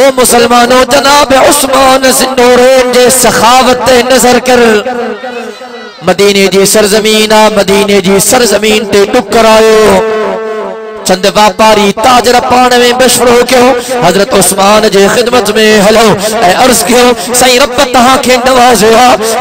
ओ मुसलमानों, जनाब उस्मान ज़िन्नूरैन जे सखावत नजर कर। मदीने जी सरजमीन मदीने जी सरजमीन ते टुकर आयो। चंद व्यापारी ताजर पाण में मशवरो क्यों हजरत उस्मान जे खिदमत में हलो ऐं अर्ज क्यों सही रब तहां के नवाज़ो,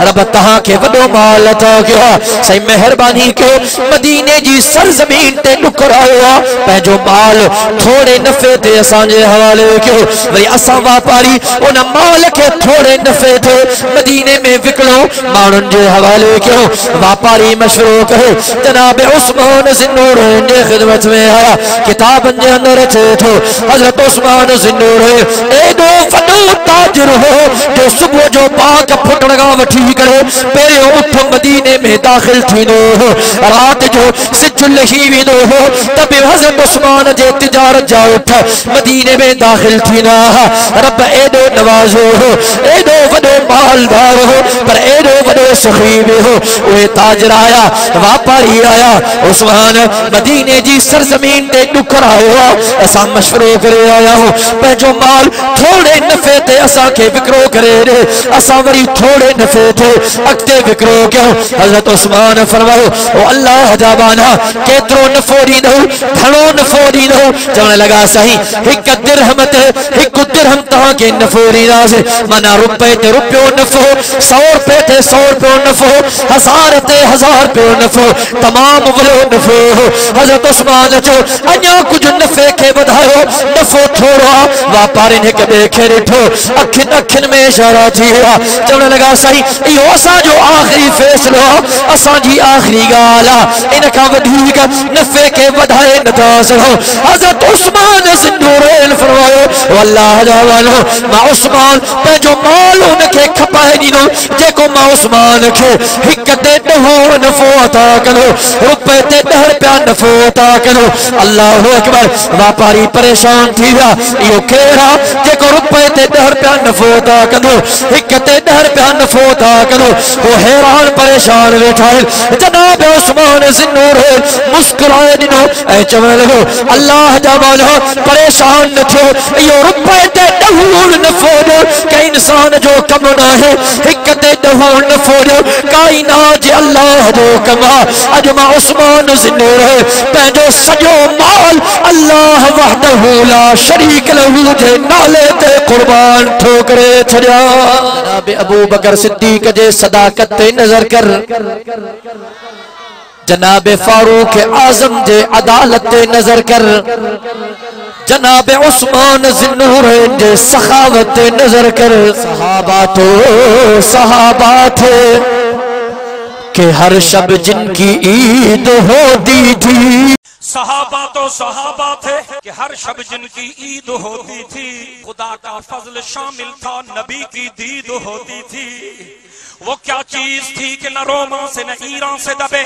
रब तहां के वडो माल अता कयो, सही मेहरबानी क्यों मदीने जी सरजमीन ते टुकर आयो। पंहिंजो माल थोड़े नफ़े ते असां जे हवाले क्यों, वरी असां व्यापारी उन माल के थोड़े नफ़े ते मदीने में विकलो माण्हुनि जे हवाले क्यों। व्यापारी मशवरो कयो जनाब उस्मान ज़िन्नूरैन जे खिदमत में आया। किताब के अंदर अचे थो हजरत उस्मान ज़िन्नूरैन एडो वडो ताजिर हो जो सुबह जो पाक फुटण खां वठी करे पहिरियों उठ मदीने में दाखिल थींदो हो, रात जो सिज लही वेंदो हो त बि हजरत उस्मान जे तिजारत जा उठ मदीने में दाखिल थींदा। रब एडो नवाज़ो हो, एडो वडो मालदार हो, पर एडो वडो सखी भी हो। उहे ताजिर आया, व्यापारी आया, उस्मान मदीने जी सरजमीन ते टुकर आयो। असां मशवरो करे आया हो, पंहिंजो माल थोड़े नफ़े ते असां के विकिरो करे ॾे, असां वरी थोड़े नफ़े ते अॻिते विकिरो कयो। हज़रत उस्मान फरमायो ओ अल्लाह जा बाना केतिरो नफ़ो ॾींदो, घणो नफ़ो ॾींदो। चवण लॻा साईं हिकु दिरहम ते हिकु दिरहम तव्हांखे नफ़ो ॾींदासीं, माना रुपए ते रुपयो नफ़ो, 100 रुपए ते 100 रुपयो नफ़ो, 1000 ते 1000 रुपयो नफ़ो, तमामु वॾो नफ़ो। हज़रत उस्मान चयो अञा कुछ नफ़े के वधायो, नफ़ो थोड़ो आ। व्यापारिन हिक ॿिए खे ॾिठो, अखियुनि अखियुनि में इशारा थी विया। चवण लॻा साईं इहो असांजो आख़िरी फ़ैसिलो आहे, असांजी आख़िरी ॻाल्हि आहे, इन खां वधीक नफ़े के वधाए नथा सघूं। हज़रत उस्मान ज़िन्नूरैन फरमायो ओ अल्लाह जा वालो मां उस्मान पंहिंजो माल उनखे खपाए ॾींदो जेको मां उस्मान खे हिक ते 10 नफ़ो अता कंदो, रुपए ते 10 रुपया नफ़ो अता कंदो। अल्लाहु अकबर। व्यापारी परेशान थी विया, इहो केरु आहे जेको रुपए ते 10 रुपया नफ़ो अता कंदो, हिक ते 10 रुपया नफ़ो अता कंदो। वो हैरान परेशान वेठा आहिनि। जनाब उस्मान ज़िन्नूरैन मुस्कुराए ॾिनो ऐं चवण लॻो अल्लाह जा वाला परेशान न थियो, इहो रुपए ते 10 नफ़ो ॾियो कंहिं इंसान जो कम न आहे, हिक ते 10 नफ़ो ॾियो काइनात जे अल्लाह जो कम आहे। अॼु मां उस्मान ज़िन्नूरैन पंहिंजो सॼो माल अल्लाह वहदहू ला शरीक लहू जे नाले ते कुर्बान ठोकरे छॾिया। जनाब अबू बकर सिद्दीक जे सदाकत ते नज़र कर, जनाब फारूक आज़म जे अदालत ते नज़र कर, जनाब उस्मान ज़िन्नूरैन जे सखावत ते नज़र कर। सहाबा तो सहाबा थे कि हर शब जिनकी ईद होती थी, सहाबा तो सहाबा थे कि हर शब जिनकी ईद होती थी, खुदा का फजल शामिल था, नबी की दीद होती थी। वो क्या चीज थी कि न रोमा से न ईरान से दबे,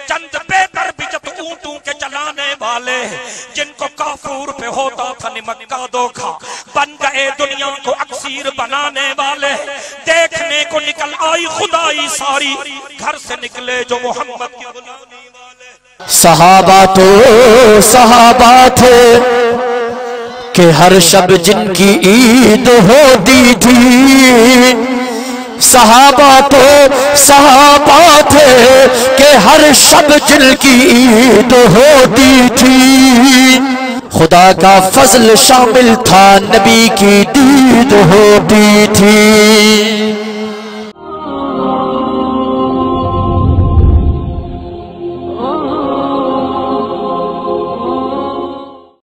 चंद बेदर बिचत ऊंटों के चलाने वाले, जिनको काफूर पे होता था निमक का धोखा, बन गए दुनिया को अक्सीर बनाने वाले। देखने को निकल आई खुदाई सारी, घर से निकले जो मोहम्मद की गुलामी वाले। सहाबा तो सहाबा थे कि हर शब जिनकी ईद होती थी, सहाबा तो सहाबा थे कि हर शब जिनकी ईद होती थी। खुदा का फजल शामिल था, नबी की दीद होती थी।